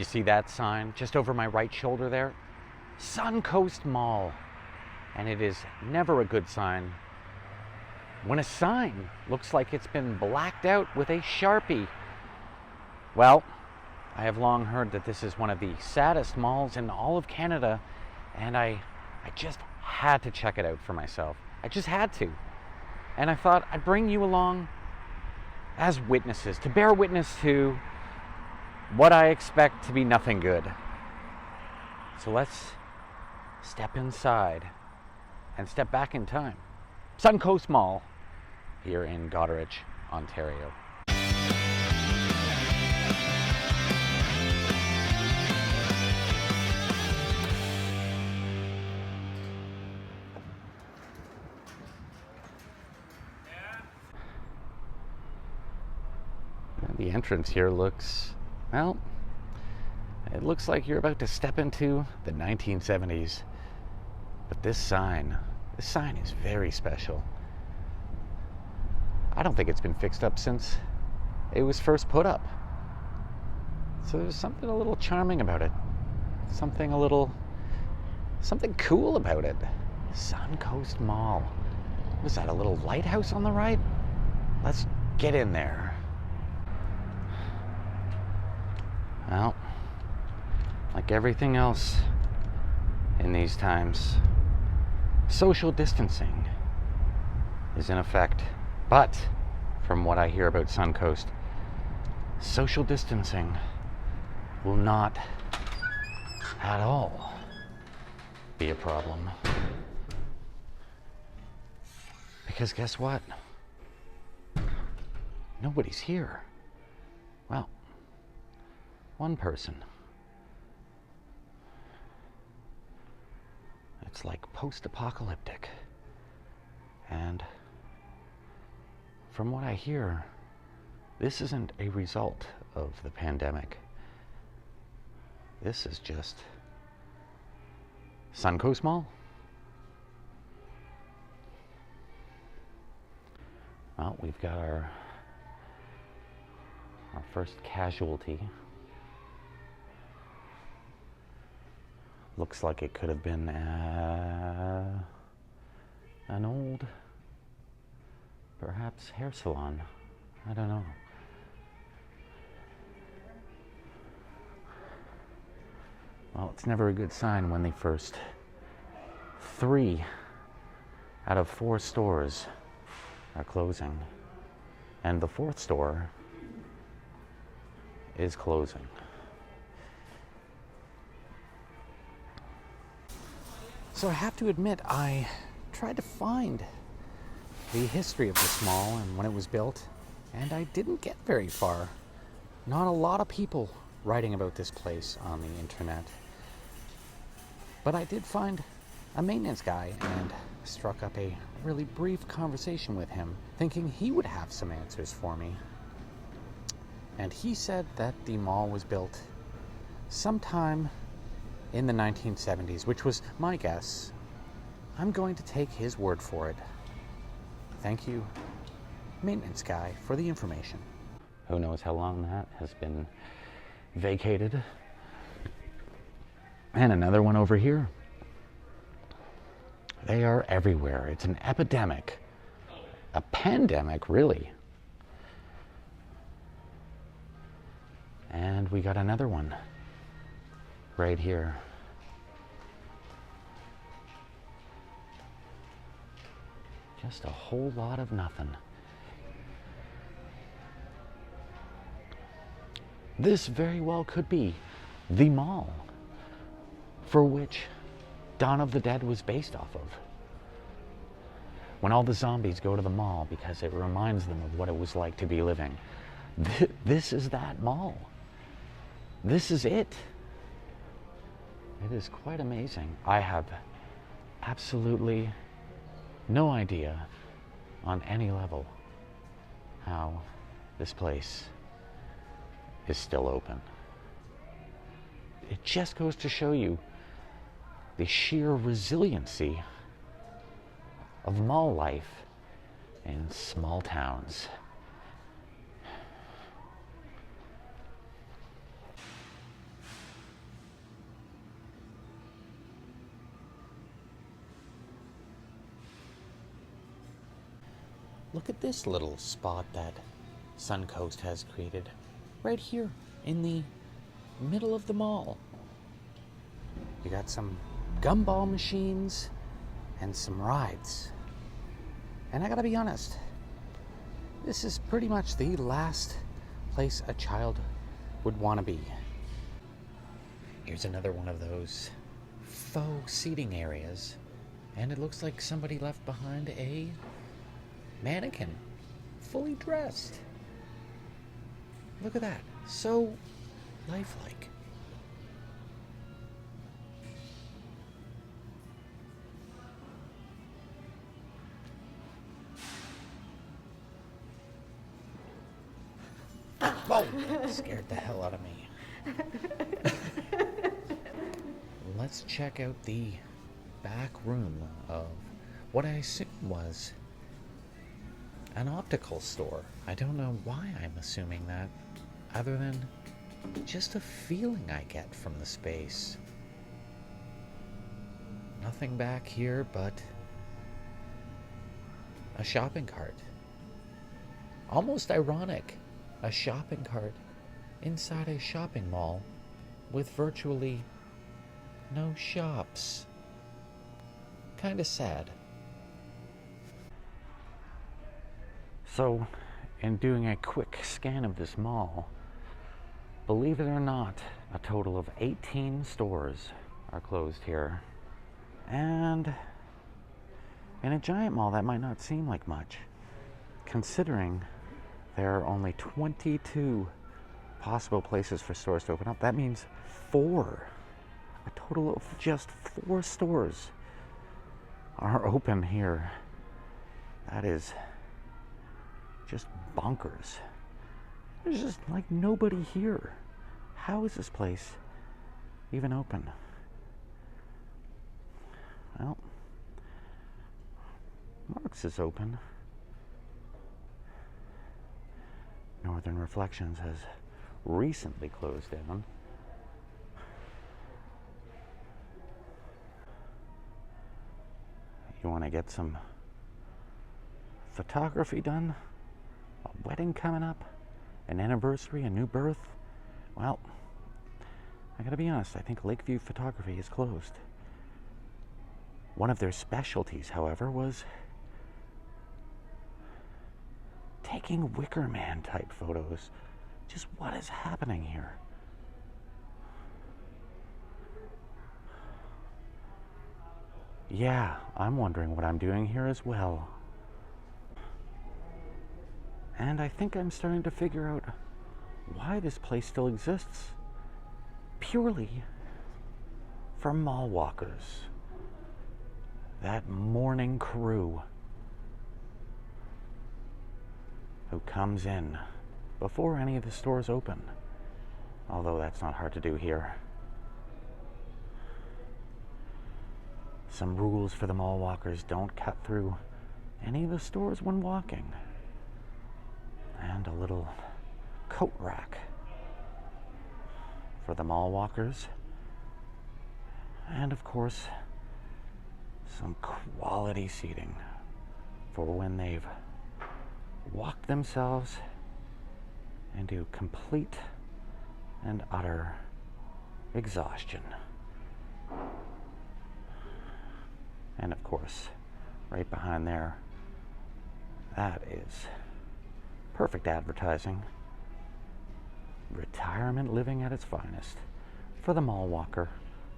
You see that sign just over my right shoulder there? Suncoast Mall. And it is never a good sign when a sign looks like it's been blacked out with a Sharpie. Well, I have long heard that this is one of the saddest malls in all of Canada, and I just had to check it out for myself. I just had to. And I thought I'd bring you along as witnesses, to bear witness to what I expect to be nothing good. So let's step inside and step back in time. Suncoast Mall here in Goderich, Ontario. The entrance here looks, well, it looks like you're about to step into the 1970s. But this sign is very special. I don't think it's been fixed up since it was first put up. So there's something a little charming about it. Something cool about it. Suncoast Mall. Was that a little lighthouse on the right? Let's get in there. Well, like everything else in these times, social distancing is in effect. But from what I hear about Suncoast, social distancing will not at all be a problem. Because guess what? Nobody's here. Well, one person. It's like post-apocalyptic. And from what I hear, this isn't a result of the pandemic. This is just Suncoast Mall. Well, we've got our first casualty. Looks like it could have been an old, perhaps, hair salon. I don't know. Well, it's never a good sign when the first 3 out of 4 stores are closing, and the 4th store is closing. So I have to admit, I tried to find the history of this mall and when it was built, and I didn't get very far. Not a lot of people writing about this place on the internet. But I did find a maintenance guy and struck up a really brief conversation with him, thinking he would have some answers for me. And he said that the mall was built sometime in the 1970s, which was my guess. I'm going to take his word for it. Thank you, maintenance guy, for the information. Who knows how long that has been vacated. And another one over here. They are everywhere. It's an epidemic. A pandemic, really. And we got another one right here. Just a whole lot of nothing. This very well could be the mall for which Dawn of the Dead was based off of. When all the zombies go to the mall because it reminds them of what it was like to be living. This is that mall. This is it. It is quite amazing. I have absolutely no idea on any level how this place is still open. It just goes to show you the sheer resiliency of mall life in small towns. look at this little spot that Suncoast has created right here in the middle of the mall. You got some gumball machines and some rides. And I gotta be honest, this is pretty much the last place a child would want to be. Here's another one of those faux seating areas, and it looks like somebody left behind a mannequin, fully dressed. Look at that, so lifelike. Whoa! Scared the hell out of me. Let's check out the back room of what I assume was an optical store. I don't know why I'm assuming that, other than just a feeling I get from the space. Nothing back here but a shopping cart. Almost ironic. A shopping cart inside a shopping mall with virtually no shops. Kinda sad. So, in doing a quick scan of this mall, believe it or not, a total of 18 stores are closed here. And in a giant mall, that might not seem like much, considering there are only 22 possible places for stores to open up. That means a total of just 4 stores are open here. That is just bonkers. There's just like nobody here. How is this place even open? Well, Mark's is open. Northern Reflections has recently closed down. You want to get some photography done? A wedding coming up? An anniversary? A new birth? Well, I gotta be honest, I think Lakeview Photography is closed. One of their specialties, however, was taking Wicker Man type photos. Just what is happening here? Yeah, I'm wondering what I'm doing here as well. And I think I'm starting to figure out why this place still exists. Purely for mall walkers. That morning crew who comes in before any of the stores open. Although that's not hard to do here. Some rules for the mall walkers: don't cut through any of the stores when walking. And a little coat rack for the mall walkers. And of course, some quality seating for when they've walked themselves into complete and utter exhaustion. And of course, right behind there, that is perfect advertising. Retirement living at its finest for the mall walker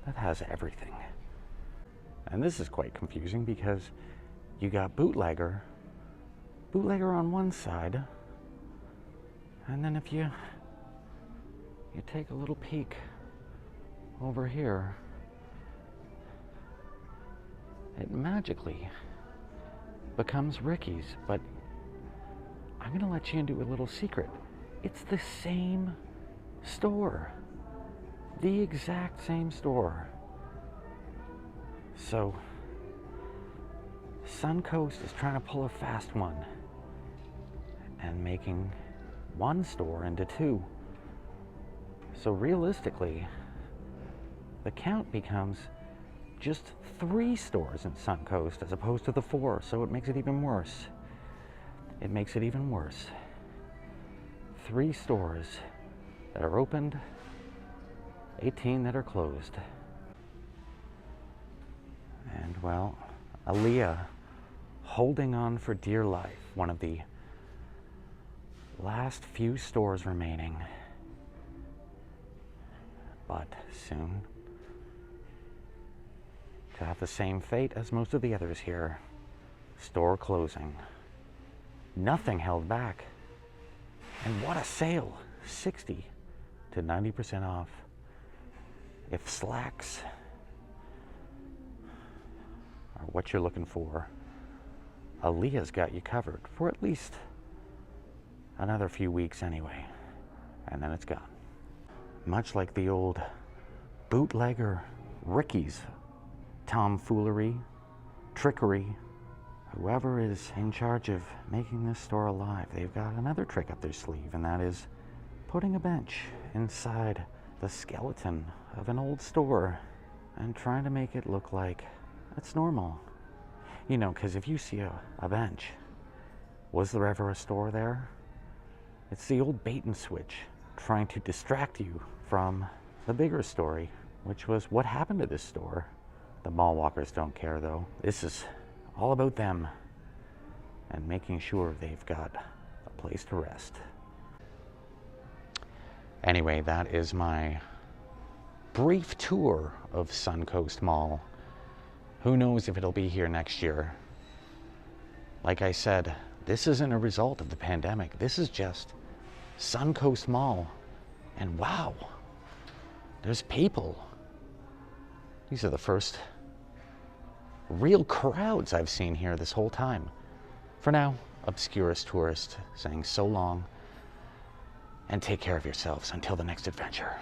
that has everything. And this is quite confusing because you got bootlegger on one side, and then if you take a little peek over here, it magically becomes Ricky's. But I'm gonna let you into a little secret. It's the same store. The exact same store. So Suncoast is trying to pull a fast one and making one store into 2. So realistically, the count becomes just 3 stores in Suncoast as opposed to the 4, so it makes it even worse. it makes it even worse. 3 stores that are opened, 18 that are closed. And well, Aaliyah holding on for dear life, one of the last few stores remaining. But soon to have the same fate as most of the others here. Store closing. Nothing held back. And what a sale! 60 to 90% off. If slacks are what you're looking for, Aaliyah's got you covered for at least another few weeks anyway. And then it's gone. Much like the old bootlegger Ricky's tomfoolery, trickery, whoever is in charge of making this store alive, they've got another trick up their sleeve, and that is putting a bench inside the skeleton of an old store and trying to make it look like it's normal. You know, because if you see a bench, was there ever a store there? It's the old bait and switch trying to distract you from the bigger story, which was what happened to this store. The mall walkers don't care, though. This is all about them and making sure they've got a place to rest. Anyway, that is my brief tour of Suncoast Mall. Who knows if it'll be here next year. Like I said, this isn't a result of the pandemic. This is just Suncoast Mall. And wow, there's people. These are the first real crowds I've seen here this whole time. For now, Obscurus Tourist saying so long and take care of yourselves until the next adventure.